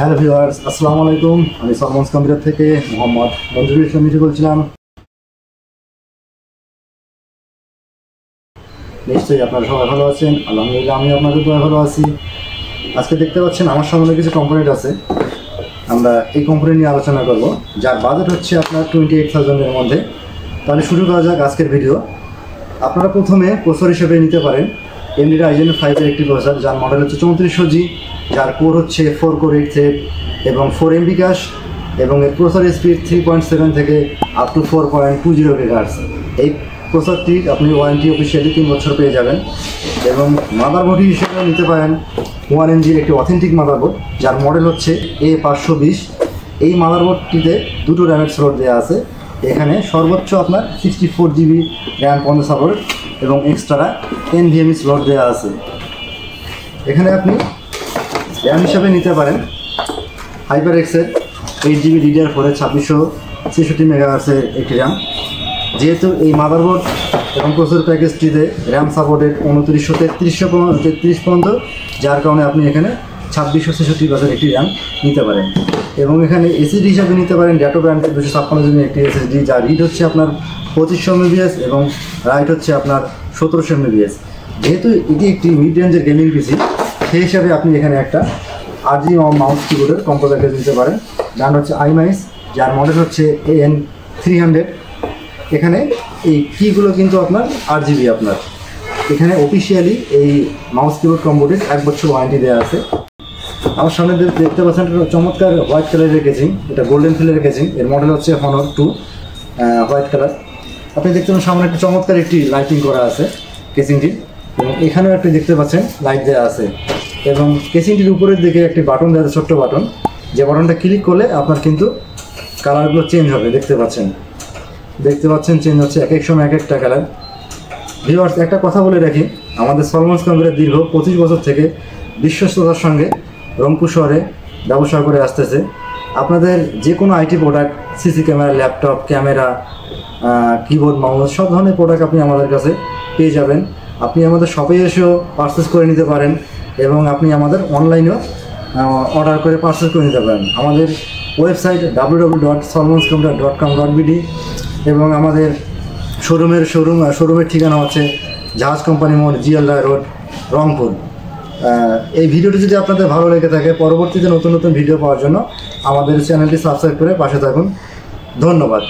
Hello viewers, আসসালামু আলাইকুম। আমি সলমনস কম্পিউটার থেকে মোহাম্মদ মঞ্জুরুল ইসলাম মিঠু বলছিলাম। নিশ্চয়ই আপনারা সবাই ভালো আছেন। আলহামদুলিল্লাহ আমি আপনাদের দোয়া ভালো আছি। আজকে দেখতে পাচ্ছেন আমার সামনে কিছু কম্পোনেন্ট আছে। আমরা এই কম্পোনেন্ট নিয়ে আলোচনা করব, যার বাজেট হচ্ছে আপনার 28,000-এর মধ্যে। তাহলে শুরু করা যাক আজকের ভিডিও। আপনারা প্রথমে প্রসেসর হিসেবে নিতে পারেন AMD Ryzen 5-এর একটি প্রসেসর, যার মডেল হচ্ছে 3400G, যার কোর হচ্ছে 4 কোর 8 থ্রেড এবং 4 MB ক্যাশ, এবং এর প্রসেসর স্পিড 3.7 থেকে আপ টু 4.20 GHz। এই প্রসেসরটি আপনি ওয়ারেন্টি অফিসিয়ালি 3 বছর পেয়ে যাবেন। এবং মাদারবোর্ড হিসেবে নিতে পারেন 1MG-র একটি অথেন্টিক মাদারবোর্ড, যার মডেল হচ্ছে A520। এই মাদারবোর্ডটিতে দুটো র্যামের স্লট দেওয়া আছে। এখানে সর্বোচ্চ আপনার 64 GB র্যাম পর্যন্ত সাপোর্ট এবং এক্সট্রা NVMe স্লট দেওয়া আছে। এখানে আপনি র্যাম হিসাবে নিতে পারেন HyperX-এর 8 GB DDR4 2663 MHz-এর একটি র্যাম। যেহেতু এই মাদারবোর্ড এবং প্রসেসর প্যাকেজটিতে র্যাম সাপোর্টেড 2933 পর্যন্ত, যার কারণে আপনি এখানে 2666 বাসের একটি র্যাম নিতে পারেন। এবং এখানে SSD হিসাবে নিতে পারেন ড্যাটো ব্র্যান্ডের 256 GB একটি SSD, যার রিড হচ্ছে আপনার 2500 MBps এবং রাইট হচ্ছে আপনার 1700 MBps। যেহেতু এটি একটি মিড রেঞ্জের গেমিং পিসি, সেই হিসাবে আপনি এখানে একটা RGB মাউস কিবোর্ডের কম্পো প্যাকেজ নিতে পারেন। ব্র্যান্ড হচ্ছে iMice, যার মডেল হচ্ছে AN300। এখানে এই কিগুলো কিন্তু আপনার RGB। আপনার এখানে অফিসিয়ালি এই মাউস কিবোর্ড কম্বোটির 1 বছর ওয়ারেন্টি দেওয়া আছে। আমার সামনে দেখতে পাচ্ছেন চমৎকার হোয়াইট কালারের কেজিং, এটা গোল্ডেন ফিলের কেজিং। এর মডেল হচ্ছে Honor 2 হোয়াইট কালার। আপনি দেখতে পাচ্ছেন সামনে একটা চমৎকার একটি লাইটিং করা আছে কেজিংটি, এবং এখানেও একটি দেখতে পাচ্ছেন লাইট দেওয়া আছে। এবং কেজিংটির উপরের দিকে একটি বাটন দেওয়া আছে, ছোট্ট বাটন, যে বাটনটা ক্লিক করলে আপনার কিন্তু কালারগুলো চেঞ্জ হবে। দেখতে পাচ্ছেন চেঞ্জ হচ্ছে এক এক সময় এক একটা কালার। ভিউয়ার্স, একটা কথা বলে রাখি, আমাদের সলমনস কম্পিউটার দীর্ঘ 25 বছর থেকে বিশ্বস্ততার সঙ্গে রংপুর শহরে ব্যবসা করে আসতেছে। আপনাদের যে কোনো IT product, CC camera, laptop, camera, keyboard, mouse, সব ধরনের প্রোডাক্ট আপনি আমাদের কাছে পেয়ে যাবেন। আপনি আমাদের শপে এসেও পারচেস করে নিতে পারেন, এবং আপনি আমাদের অনলাইনেও অর্ডার করে পারচেস করে নিতে পারেন। আমাদের ওয়েবসাইট www.solmonscomputer.com.bd, এবং আমাদের শোরুমের ঠিকানা হচ্ছে জাহাজ কোম্পানি মোড়, জিয়ালদা রোড, রংপুর। এই ভিডিওটি যদি আপনাদের ভালো লেগে থাকে, পরবর্তীতে নতুন নতুন ভিডিও পাওয়ার জন্য আমাদের চ্যানেলটি সাবস্ক্রাইব করে পাশে থাকুন। ধন্যবাদ।